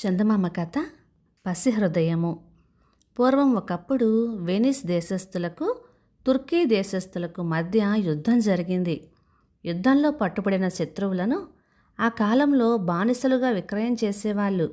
చందమామ కథ పసి హృదయము. పూర్వం ఒకప్పుడు వెనిస్ దేశస్థులకు తుర్కీ దేశస్థులకు మధ్య యుద్ధం జరిగింది. యుద్ధంలో పట్టుబడిన శత్రువులను ఆ కాలంలో బానిసలుగా విక్రయం చేసేవాళ్ళు.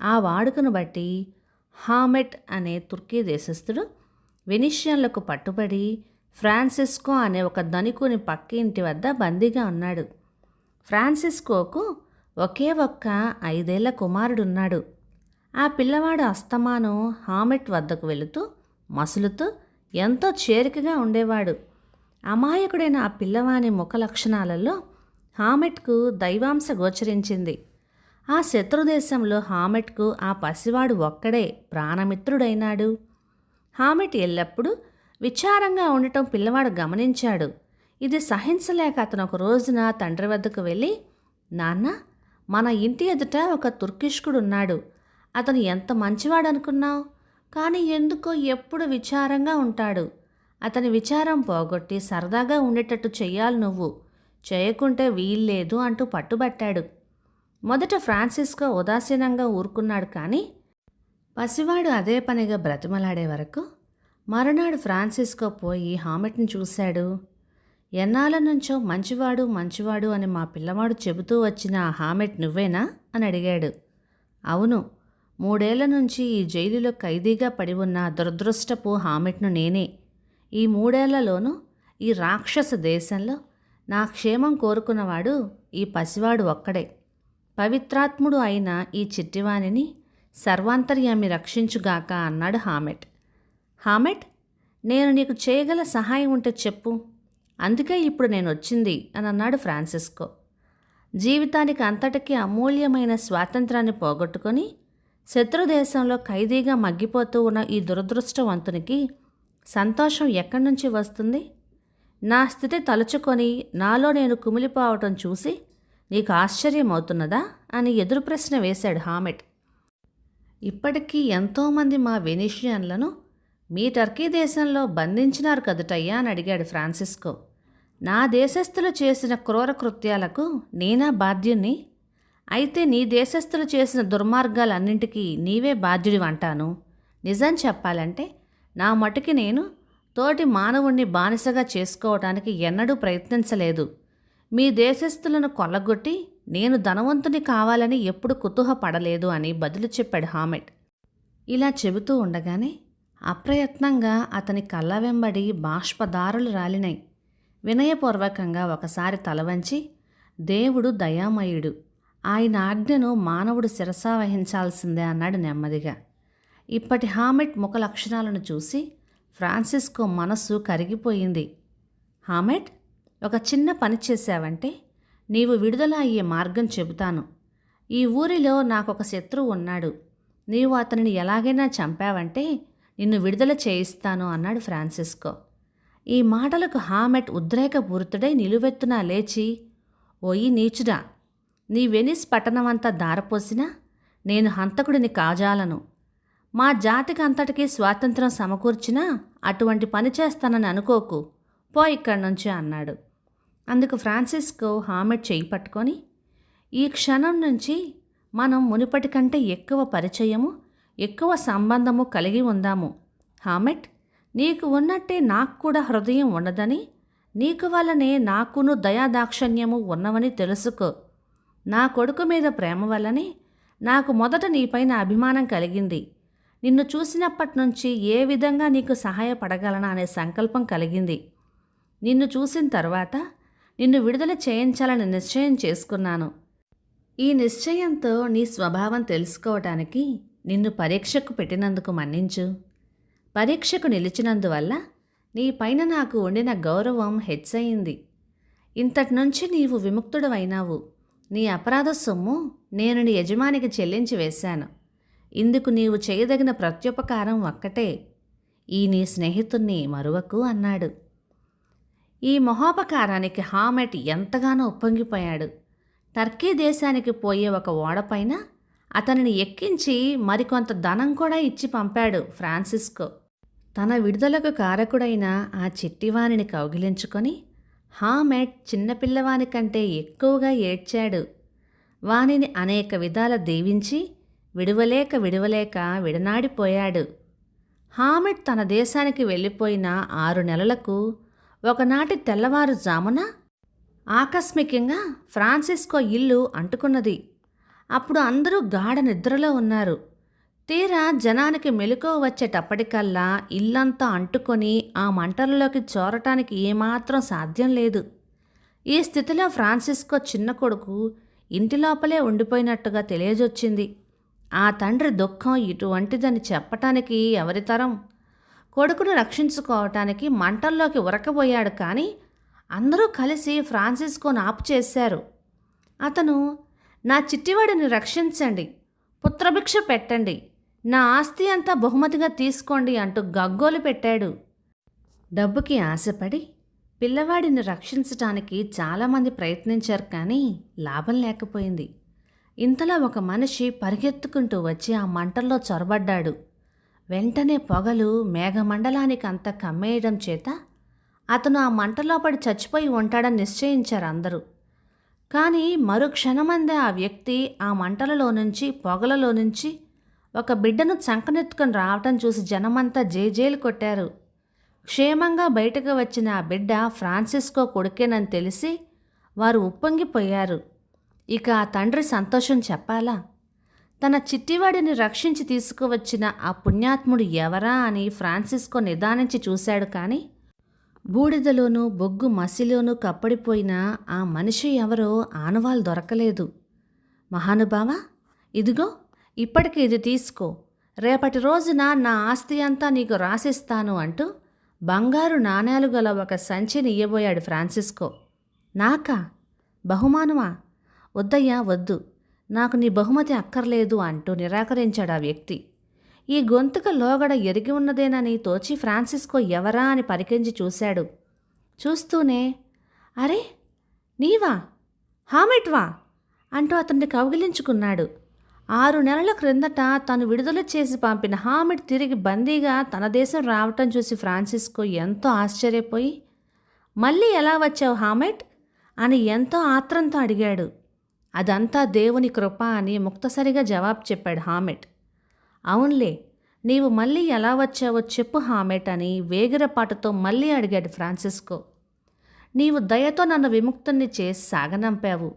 ఆ వాడుకను బట్టి హామెట్ అనే తుర్కీ దేశస్థుడు వెనీషియన్లకు పట్టుబడి ఫ్రాన్సిస్కో అనే ఒక ధనికుని పక్క ఇంటి వద్ద బందీగా ఉన్నాడు. ఫ్రాన్సిస్కోకు ఒకే ఒక్క 5 ఏళ్ల కుమారుడున్నాడు. ఆ పిల్లవాడు అస్తమానం హామెట్ వద్దకు వెళుతూ మసులుతూ ఎంతో చేరికగా ఉండేవాడు. అమాయకుడైన ఆ పిల్లవాని ముఖ లక్షణాలలో హామెట్కు దైవాంశ గోచరించింది. ఆ శత్రుదేశంలో హామెట్కు ఆ పసివాడు ఒక్కడే ప్రాణమిత్రుడైనాడు. హామెట్ ఎల్లప్పుడూ విచారంగా ఉండటం పిల్లవాడు గమనించాడు. ఇది సహించలేక అతను ఒక రోజున తండ్రి వద్దకు వెళ్ళి, నాన్న, మన ఇంటి ఎదుట ఒక తుర్కిష్కుడున్నాడు. అతను ఎంత మంచివాడు అనుకున్నావు, కానీ ఎందుకో ఎప్పుడు విచారంగా ఉంటాడు. అతని విచారం పోగొట్టి సరదాగా ఉండేటట్టు చెయ్యాలి నువ్వు, చేయకుంటే వీల్లేదు అంటూ పట్టుబట్టాడు. మొదట ఫ్రాన్సిస్కో ఉదాసీనంగా ఊరుకున్నాడు. కానీ పసివాడు అదే పనిగా బ్రతిమలాడే వరకు మరునాడు ఫ్రాన్సిస్కో పోయి హామెట్ని చూశాడు. ఎన్నాళ్ళ నుంచో మంచివాడు మంచివాడు అని మా పిల్లవాడు చెబుతూ వచ్చిన ఆ హామెట్ నువ్వేనా అని అడిగాడు. అవును, 3 ఏళ్ల నుంచి ఈ జైలులో ఖైదీగా పడి ఉన్న దురదృష్టపు హామెట్ను నేనే. ఈ 3 ఏళ్లలోనూ ఈ రాక్షస దేశంలో నా క్షేమం కోరుకున్నవాడు ఈ పసివాడు ఒక్కడే. పవిత్రాత్ముడు అయిన ఈ చిట్టివాణిని సర్వాంతర్యామి రక్షించుగాక అన్నాడు హామెట్. హామెట్, నేను నీకు చేయగల సహాయం ఉంటే చెప్పు, అందుకే ఇప్పుడు నేను వచ్చింది అని అన్నాడు ఫ్రాన్సిస్కో. జీవితానికి అంతటికీ అమూల్యమైన స్వాతంత్రాన్ని పోగొట్టుకొని శత్రుదేశంలో ఖైదీగా మగ్గిపోతూ ఉన్న ఈ దురదృష్టవంతునికి సంతోషం ఎక్కడి నుంచి వస్తుంది? నా స్థితి తలుచుకొని నాలో నేను కుమిలిపోవటం చూసి నీకు ఆశ్చర్యం అవుతున్నదా అని ఎదురు ప్రశ్న వేశాడు హామెట్. ఇప్పటికీ ఎంతోమంది మా వెనీషియన్లను మీ టర్కీ దేశంలో బంధించినారు కదుటయ్యా అని అడిగాడు ఫ్రాన్సిస్కో. నా దేశస్థులు చేసిన క్రూర కృత్యాలకు నేనా బాధ్యుణ్ణి? అయితే నీ దేశస్థులు చేసిన దుర్మార్గాలన్నింటికీ నీవే బాధ్యుడి అంటాను. నిజం చెప్పాలంటే నా మటుకి నేను తోటి మానవుణ్ణి బానిసగా చేసుకోవటానికి ఎన్నడూ ప్రయత్నించలేదు. మీ దేశస్థులను కొల్లగొట్టి నేను ధనవంతుని కావాలని ఎప్పుడు కుతూహపడలేదు అని బదులు చెప్పాడు హామెట్. ఇలా చెబుతూ ఉండగానే అప్రయత్నంగా అతని కళ్ళ వెంబడి బాష్పధారలు రాలినాయి. వినయపూర్వకంగా ఒకసారి తలవంచి, దేవుడు దయామయుడు, ఆయన ఆజ్ఞను మానవుడు శిరసా వహించాల్సిందే అన్నాడు నెమ్మదిగా. ఇప్పటి హామెట్ ముఖ లక్షణాలను చూసి ఫ్రాన్సిస్కో మనస్సు కరిగిపోయింది. హామెట్, ఒక చిన్న పని చేశావంటే నీవు విడుదల అయ్యే మార్గం చెబుతాను. ఈ ఊరిలో నాకొక శత్రువు ఉన్నాడు. నీవు అతనిని ఎలాగైనా చంపావంటే నిన్ను విడుదల చేయిస్తాను అన్నాడు ఫ్రాన్సిస్కో. ఈ మాటలకు హామెట్ ఉద్రేకపూరితుడై నిలువెత్తున లేచి, ఓయి నీచుడా, నీ వెనిస్ పట్టణమంతా దారపోసినా నేను హంతకుడిని కాజాలను. మా జాతికి అంతటికీ స్వాతంత్రం సమకూర్చినా అటువంటి పని చేస్తానని అనుకోకు, పో ఇక్కడి నుంచి అన్నాడు. అందుకు ఫ్రాన్సిస్కో హామెట్ చేయి పట్టుకొని, ఈ క్షణం నుంచి మనం మునుపటి కంటే ఎక్కువ పరిచయము, ఎక్కువ సంబంధము కలిగి ఉందాము. హామెట్, నీకు ఉన్నట్టే నాకు కూడా హృదయం ఉన్నదని, నీకు వల్లనే నాకును దయాదాక్షణ్యము ఉన్నవని తెలుసుకో. నా కొడుకు మీద ప్రేమ వల్లనే నాకు మొదట నీపైన అభిమానం కలిగింది. నిన్ను చూసినప్పటి నుంచి ఏ విధంగా నీకు సహాయపడగలనా అనే సంకల్పం కలిగింది. నిన్ను చూసిన తర్వాత నిన్ను విడుదల చేయించాలని నిశ్చయం చేసుకున్నాను. ఈ నిశ్చయంతో నీ స్వభావం తెలుసుకోవటానికి నిన్ను పరీక్షకు పెట్టినందుకు మన్నించు. పరీక్షకు నిలిచినందువల్ల నీ పైన నాకు ఉండిన గౌరవం హెచ్చయింది. ఇంతటి నుంచి నీవు విముక్తుడవైనావు. నీ అపరాధ సొమ్ము నేను నీ యజమానికి చెల్లించి వేశాను. ఇందుకు నీవు చేయదగిన ప్రత్యుపకారం ఒక్కటే, ఈ నీ స్నేహితుణ్ణి మరువకు అన్నాడు. ఈ మహోపకారానికి హామెట్ ఎంతగానో ఉప్పొంగిపోయాడు. టర్కీ దేశానికి పోయే ఒక ఓడపైన అతనిని ఎక్కించి మరికొంత ధనం కూడా ఇచ్చి పంపాడు ఫ్రాన్సిస్కో. తన విడుదలకు కారకుడైన ఆ చిట్టివానిని కౌగిలించుకొని హామెట్ చిన్నపిల్లవాని కంటే ఎక్కువగా ఏడ్చాడు. వానిని అనేక విధాల దీవించి విడువలేక విడువలేక విడనాడిపోయాడు. హామిడ్ తన దేశానికి వెళ్ళిపోయిన 6 నెలలకు ఒకనాటి తెల్లవారుజామున ఆకస్మికంగా ఫ్రాన్సిస్కో ఇల్లు అంటుకున్నది. అప్పుడు అందరూ గాఢ నిద్రలో ఉన్నారు. తీరా జనానికి మెలకువ వచ్చేటప్పటికల్లా ఇల్లంతా అంటుకొని ఆ మంటలలోకి చోరటానికి ఏమాత్రం సాధ్యం లేదు. ఈ స్థితిలో ఫ్రాన్సిస్కో చిన్న కొడుకు ఇంటి లోపలే ఉండిపోయినట్టుగా తెలియజొచ్చింది. ఆ తండ్రి దుఃఖం ఇటువంటిదని చెప్పటానికి ఎవరితరం? కొడుకును రక్షించుకోవటానికి మంటల్లోకి ఉరకబోయాడు. కానీ అందరూ కలిసి ఫ్రాన్సిస్కోను ఆపు చేశారు. అతను, నా చిట్టివాడిని రక్షించండి, పుత్రభిక్ష పెట్టండి, నా ఆస్తి అంతా బహుమతిగా తీసుకోండి అంటూ గగ్గోలు పెట్టాడు. డబ్బుకి ఆశపడి పిల్లవాడిని రక్షించటానికి చాలామంది ప్రయత్నించారు. కానీ లాభం లేకపోయింది. ఇంతలో ఒక మనిషి పరిగెత్తుకుంటూ వచ్చి ఆ మంటల్లో చొరబడ్డాడు. వెంటనే పొగలు మేఘమండలానికి అంతా కమ్మేయడం చేత అతను ఆ మంటలో పడి చచ్చిపోయి ఉంటాడని నిశ్చయించారు అందరూ. కానీ మరుక్షణమందే ఆ వ్యక్తి ఆ మంటలలో నుంచి, పొగలలో నుంచి ఒక బిడ్డను చంకనెత్తుకొని రావటం చూసి జనమంతా జేజేలు కొట్టారు. క్షేమంగా బయటకు వచ్చిన ఆ బిడ్డ ఫ్రాన్సిస్కో కొడుకేనని తెలిసి వారు ఉప్పొంగిపోయారు. ఇక ఆ తండ్రి సంతోషం చెప్పాలా? తన చిట్టివాడిని రక్షించి తీసుకువచ్చిన ఆ పుణ్యాత్ముడు ఎవరా అని ఫ్రాన్సిస్కో నిదానించి చూశాడు. కానీ బూడిదలోనూ బొగ్గు మసిలోనూ కప్పడిపోయిన ఆ మనిషి ఎవరో ఆనవాలు దొరకలేదు. మహానుభావా, ఇదిగో ఇప్పటికి ఇది తీసుకో, రేపటి రోజున నా ఆస్తి అంతా నీకు రాసిస్తాను అంటూ బంగారు నాణేలు గల ఒక సంచిని ఇయ్యబోయాడు ఫ్రాన్సిస్కో. నాకా? బహుమానమా? వద్దయ్యా, వద్దు, నాకు నీ బహుమతి అక్కర్లేదు అంటూ నిరాకరించాడు ఆ వ్యక్తి. ఈ గొంతుక లోగడ ఎరిగి ఉన్నదేనని తోచి ఫ్రాన్సిస్కో ఎవరా అని పరికించి చూశాడు. చూస్తూనే, అరే నీవా, హామిట్వా అంటూ అతన్ని కౌగిలించుకున్నాడు. 6 నెలల క్రిందట తను విడుదల చేసి పంపిన హామిడ్ తిరిగి బందీగా తన దేశం రావటం చూసి ఫ్రాన్సిస్కో ఎంతో ఆశ్చర్యపోయి, మళ్ళీ ఎలా వచ్చావు హామిడ్ అని ఎంతో ఆత్రంతో అడిగాడు. అదంతా దేవుని కృప అని ముక్తసరిగా జవాబు చెప్పాడు హామిడ్. అవునులే, నీవు మళ్ళీ ఎలా వచ్చావో చెప్పు హామిడ్ అని వేగిరపాటుతో మళ్ళీ అడిగాడు ఫ్రాన్సిస్కో. నీవు దయతో నన్ను విముక్తుణ్ణి చేసి సాగనంపావు.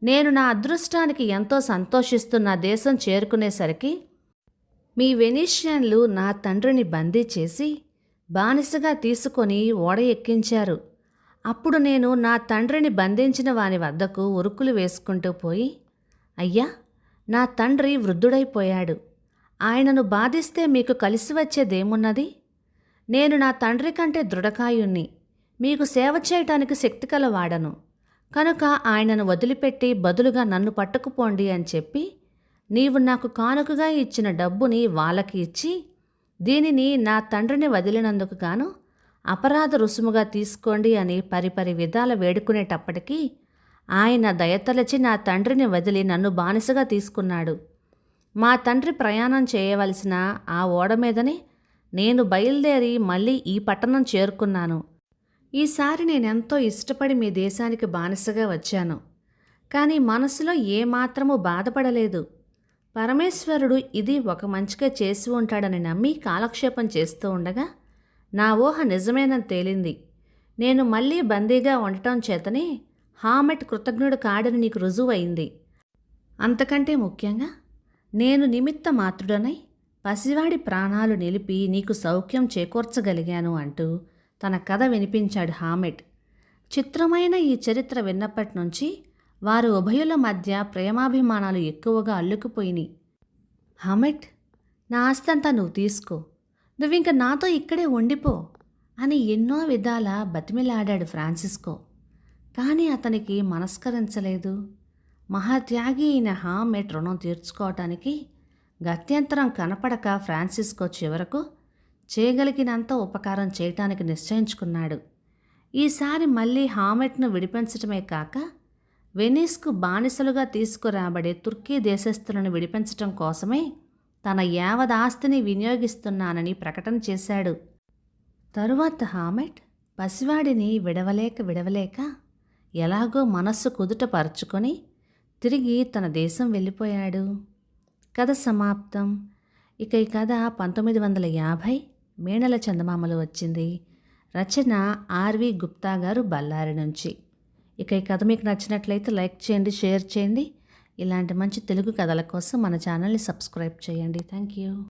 నేను నా అదృష్టానికి ఎంతో సంతోషిస్తూ నా దేశం చేరుకునేసరికి మీ వెనీషియన్లు నా తండ్రిని బందీ చేసి బానిసగా తీసుకొని ఓడ ఎక్కించారు. అప్పుడు నేను నా తండ్రిని బంధించిన వాని వద్దకు ఉరుకులు వేసుకుంటూ పోయి, అయ్యా, నా తండ్రి వృద్ధుడైపోయాడు, ఆయనను బాధిస్తే మీకు కలిసి వచ్చేదేమున్నది? నేను నా తండ్రి కంటే దృఢకాయుణ్ణి, మీకు సేవ చేయటానికి శక్తి కలవాడను, కనుక ఆయనను వదిలిపెట్టి బదులుగా నన్ను పట్టుకుపోండి అని చెప్పి నీవు నాకు కానుకగా ఇచ్చిన డబ్బుని వాళ్ళకి ఇచ్చి, దీనిని నా తండ్రిని వదిలినందుకు గాను అపరాధ రుసుముగా తీసుకోండి అని పరిపరి విధాల వేడుకునేటప్పటికీ ఆయన దయతలచి నా తండ్రిని వదిలి నన్ను బానిసగా తీసుకున్నాడు. మా తండ్రి ప్రయాణం చేయవలసిన ఆ ఓడ మీదనే నేను బయలుదేరి మళ్ళీ ఈ పట్టణం చేరుకున్నాను. ఈసారి నేనెంతో ఇష్టపడి మీ దేశానికి బానిసగా వచ్చాను. కానీ మనసులో ఏమాత్రమూ బాధపడలేదు. పరమేశ్వరుడు ఇది ఒక మంచిగా చేసి ఉంటాడని నమ్మి కాలక్షేపం చేస్తూ ఉండగా నా ఊహ నిజమేనని తేలింది. నేను మళ్ళీ బందీగా ఉండటం చేతనే హామిడ్ కృతజ్ఞుడు కాడని నీకు రుజువైంది. అంతకంటే ముఖ్యంగా నేను నిమిత్త మాత్రుడనై పసివాడి ప్రాణాలు నిలిపి నీకు సౌఖ్యం చేకూర్చగలిగాను అంటూ తన కథ వినిపించాడు హామిడ్. చిత్రమైన ఈ చరిత్ర విన్నప్పటి నుంచి వారు ఉభయుల మధ్య ప్రేమాభిమానాలు ఎక్కువగా అల్లుకుపోయినాయి. హామిడ్, నా ఆస్తంతా నువ్వు తీసుకో, నువ్వింక నాతో ఇక్కడే ఉండిపో అని ఎన్నో విధాల బతిమిలాడాడు ఫ్రాన్సిస్కో. కానీ అతనికి మనస్కరించలేదు. మహాత్యాగి అయిన హామిడ్ రుణం తీర్చుకోవటానికి గత్యంతరం కనపడక ఫ్రాన్సిస్కో చివరకు చేయగలిగినంత ఉపకారం చేయటానికి నిశ్చయించుకున్నాడు. ఈసారి మళ్ళీ హామిడ్ను విడిపించటమే కాక వెనీస్కు బానిసలుగా తీసుకురాబడే తుర్కీ దేశస్థులను విడిపించటం కోసమే తన యావదాస్తిని వినియోగిస్తున్నానని ప్రకటన చేశాడు. తరువాత హామిడ్ పసివాడిని విడవలేక ఎలాగో మనస్సు కుదుటపరుచుకొని తిరిగి తన దేశం వెళ్ళిపోయాడు. కథ సమాప్తం. ఇక ఈ కథ 1950 మే నెల చందమామలో వచ్చింది. రచన ఆర్వి గుప్తా గారు, బళ్ళారి నుంచి. ఇక ఈ కథ మీకు నచ్చినట్లయితే లైక్ చేయండి, షేర్ చేయండి. ఇలాంటి మంచి తెలుగు కథల కోసం మన ఛానల్ని సబ్స్క్రైబ్ చేయండి. Thank you.